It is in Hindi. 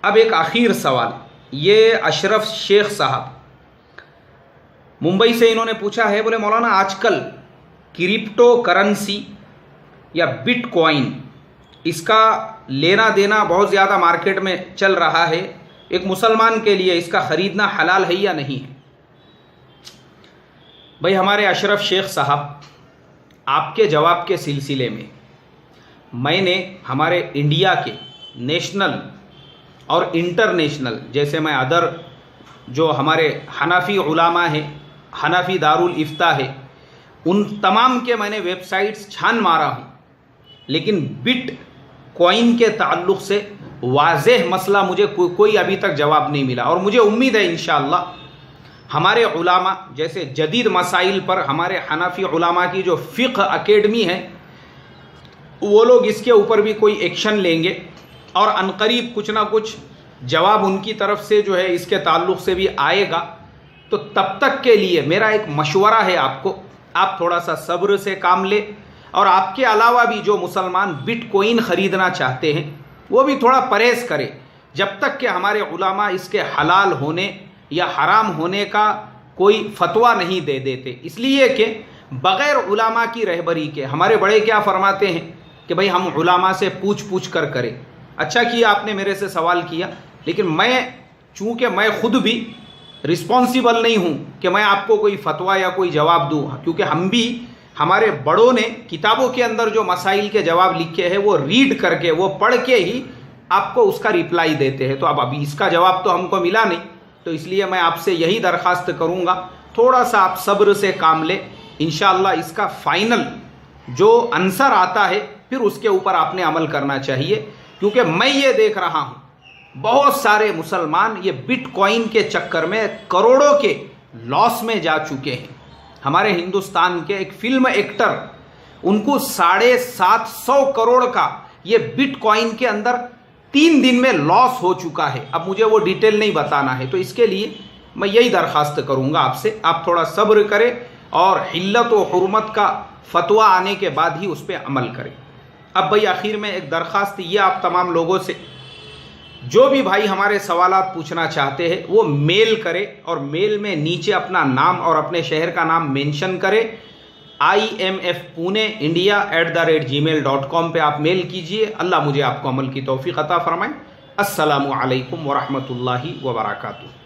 अब एक आखिर सवाल, ये अशरफ शेख साहब मुंबई से इन्होंने पूछा है। बोले मौलाना, आजकल क्रिप्टो करेंसी या बिटकॉइन इसका लेना देना बहुत ज़्यादा मार्केट में चल रहा है, एक मुसलमान के लिए इसका ख़रीदना हलाल है या नहीं है? भाई हमारे अशरफ शेख साहब, आपके जवाब के सिलसिले में मैंने हमारे इंडिया के नेशनल और इंटरनेशनल, जैसे मैं अदर जो हमारे हनाफी उलामा हैं, हनाफी दारुल इफ्ता है, उन तमाम के मैंने वेबसाइट्स छान मारा हूँ, लेकिन बिट कॉइन के ताल्लुक़ से वाज़ेह मसला मुझे कोई अभी तक जवाब नहीं मिला। और मुझे उम्मीद है इंशाअल्लाह हमारे उलामा, जैसे जदीद मसाइल पर हमारे हनाफी उलामा की जो फ़िक़्ह अकेडमी है, वो लोग इसके ऊपर भी कोई एक्शन लेंगे और अनकरीब कुछ ना कुछ जवाब उनकी तरफ से जो है इसके ताल्लुक़ से भी आएगा। तो तब तक के लिए मेरा एक मशवरा है आपको, आप थोड़ा सा सब्र से काम ले, और आपके अलावा भी जो मुसलमान बिटकॉइन ख़रीदना चाहते हैं वो भी थोड़ा परहेज़ करें, जब तक कि हमारे उलामा इसके हलाल होने या हराम होने का कोई फतवा नहीं दे देते। इसलिए कि बग़ैर उलामा की रहबरी के हमारे बड़े क्या फरमाते हैं कि भाई हम उलामा से पूछ पूछ कर करें। अच्छा किया आपने मेरे से सवाल किया, लेकिन चूँकि मैं ख़ुद भी रिस्पॉन्सिबल नहीं हूँ कि मैं आपको कोई फतवा या कोई जवाब दूँ, क्योंकि हम भी, हमारे बड़ों ने किताबों के अंदर जो मसाइल के जवाब लिखे हैं वो रीड करके, वो पढ़ के ही आपको उसका रिप्लाई देते हैं। तो अब अभी इसका जवाब तो हमको मिला नहीं, तो इसलिए मैं आपसे यही दरख्वास्त करूँगा, थोड़ा सा आप सब्र से काम ले। इंशाअल्लाह इसका फ़ाइनल जो आंसर आता है फिर उसके ऊपर आपने अमल करना चाहिए, क्योंकि मैं ये देख रहा हूँ बहुत सारे मुसलमान ये बिटकॉइन के चक्कर में करोड़ों के लॉस में जा चुके हैं। हमारे हिंदुस्तान के एक फिल्म एक्टर, उनको 750 करोड़ का ये बिटकॉइन के अंदर 3 दिन में लॉस हो चुका है। अब मुझे वो डिटेल नहीं बताना है, तो इसके लिए मैं यही दरख्वास्त करूँगा आपसे, आप थोड़ा सब्र करें और हिल्लत व हुर्मत का फतवा आने के बाद ही उस पर अमल करें। अब भाई आखिर में एक दरख्वास्त ये आप तमाम लोगों से, जो भी भाई हमारे सवालात पूछना चाहते हैं वो मेल करें, और मेल में नीचे अपना नाम और अपने शहर का नाम मेंशन करें। imfpuneIndia@gmail.com पे आप मेल कीजिए। अल्लाह मुझे आपको अमल की तौफीक अता फरमाए। अस्सलामु अलैकुम व रहमतुल्लाहि व बरकातुहू।